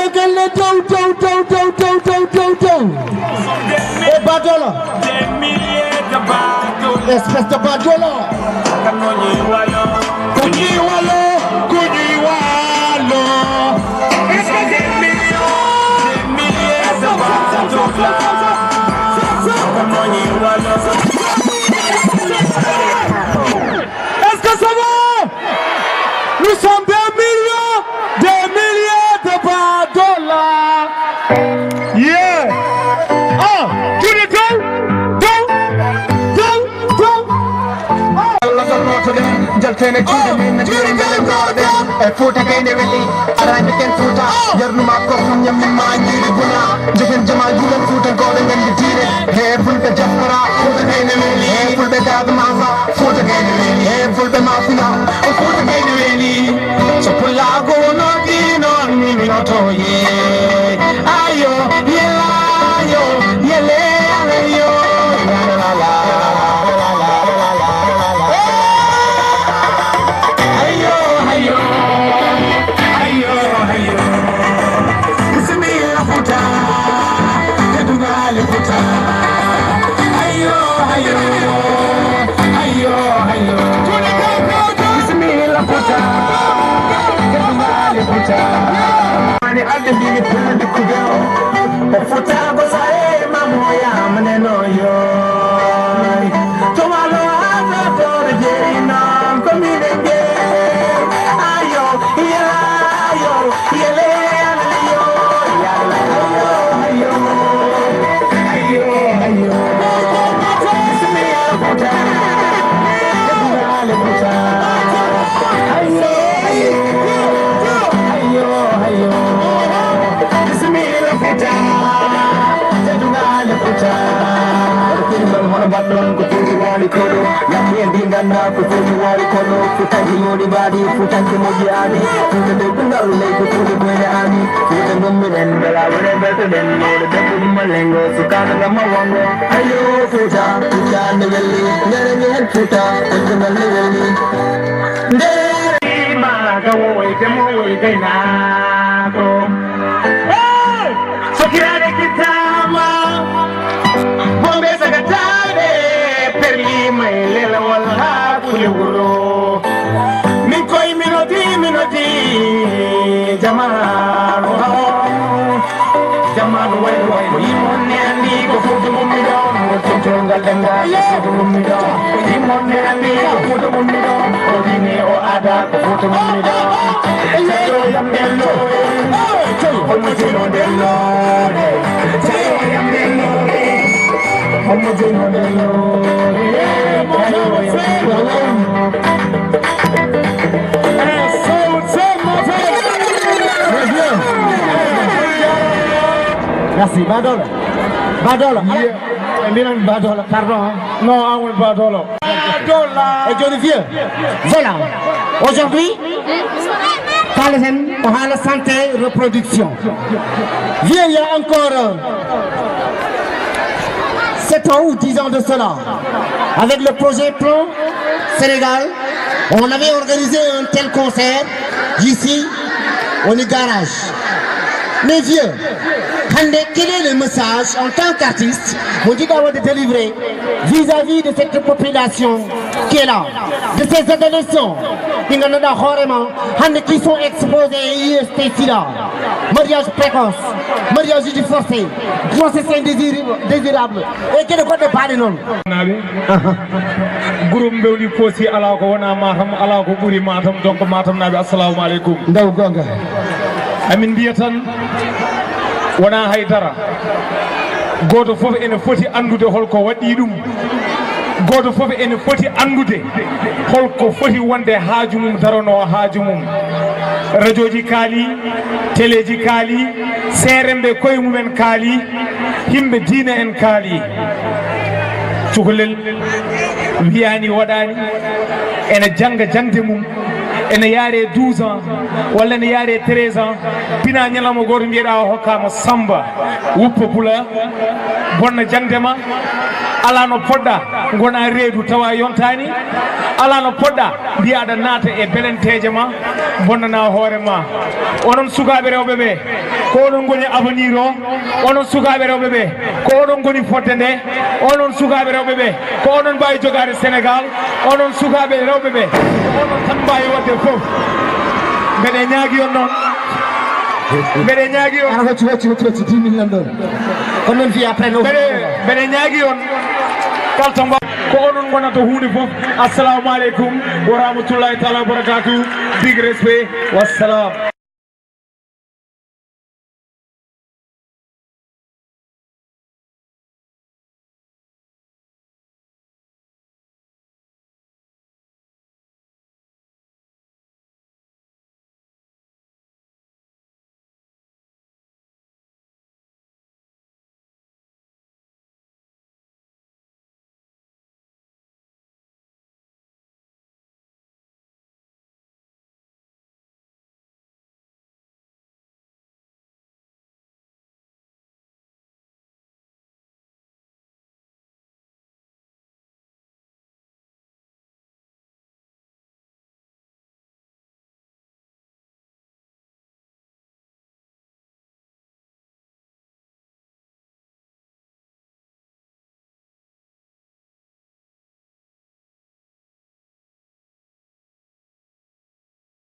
déggal le taw et badola espèce de badola kuñi walo espèce de milliers de badola est-ce que ça va? Nous sommes des milliers de badola. Yeah. Oh, do. Jaltene kude min jere ngale ngode e futa kene weli arande ken futa yarnuma ko nyam ma nyiri buna jegen jamal julen futa gole ngandi dire he fulbe jaffara futa kene weli he fulbe dad masa futa kene weli he fulbe mafia futa kene weli so pulla go no dino ni no toye ayo yele ayo la la Mani alde bini pulli kudeo Ofuta gosae mamoya maneno yo Tomalo hata tore jeina Kominenge Ayo, yele ayo Yala ayo Bismillah puta Kedunale puta Badon ko tuli wali kodo yamye dingana ko tuli wali kodo futangi modi badi futangi modi adi futangi bungal le ko tuli boye ani futangi minen bela wala beto den modi beto malengo sukana ngama wango ayo futa ngelli ngere ngel futa ngelli nderi ma ka woy kaina ko hey sokirane kitama bombe sagata lela wala kuluguro mikoy minoti jamanu way yimone andi ko fudu mumido tongal danga fudu mumido yimone andi ko fudu mumido odine o ada ko fudu mumido yo yam dello homo jeno dello yam dello homo jeno dello Merci, Badola. Badola, pardon. Non, on Badola. Et Johnny Vieux. Voilà. Aujourd'hui, on a la santé reproduction. Vieux, il y a encore 7 ans ou 10 ans de cela, avec le projet Plan Sénégal, on avait organisé un tel concert ici, au garage. Mais vieux, quel est le message en tant qu'artiste, on dit d'avoir de délivrer vis-à-vis de cette population qui est là, de ces adolescents qui sont exposés à IST-SIDA, mariage précoce, mariage forcé, grossesse indésirable, et quel est le de parler non? Groupe Mbewli Posi ala ko wana matam ala ko buri matam donc matam nabi assalamu alaikum ndaw gonga amin biyatan wana haydara goto fof ene foti andude holko wadi dum goto fof ene foti andude holko foti wonde haaju mum darono haaju mum radioji kaali téléji kaali serembe koye mumen kaali himbe diina en kaali cukalel wiyani waɗani ene janga jangde mum ene yaare 12 ans walla ene yaare 13 ans bina ñalawma goto mbiyeɗa o hokkama samba wuppa pula bonna jangdema ala no poɗɗa gona reedu tawa yontani ala no podda mbiyaɗa naata e belenteje ma bonnana hoore ma onon sukaɓe rewɓe ɓe ko onon goni avenir o onon sukaɓe rewɓe ɓe ko onon goni fodde nde onon sukaɓe rewɓe ɓe ko onon mbawi jogade Sénégal onon sukaɓe rewɓe ɓe ko onon tan mbawi wadde foof mbeɗe ñaagui on noon mbeɗe ñaagui on ana hocci 10 millions ɗon ko noon fiya après no mbeɗe ñaagui on kalta mba ko onon gonata hunde fof assalamu aleykum wa rahmatullahi taala wa barakatuh big respect wassalam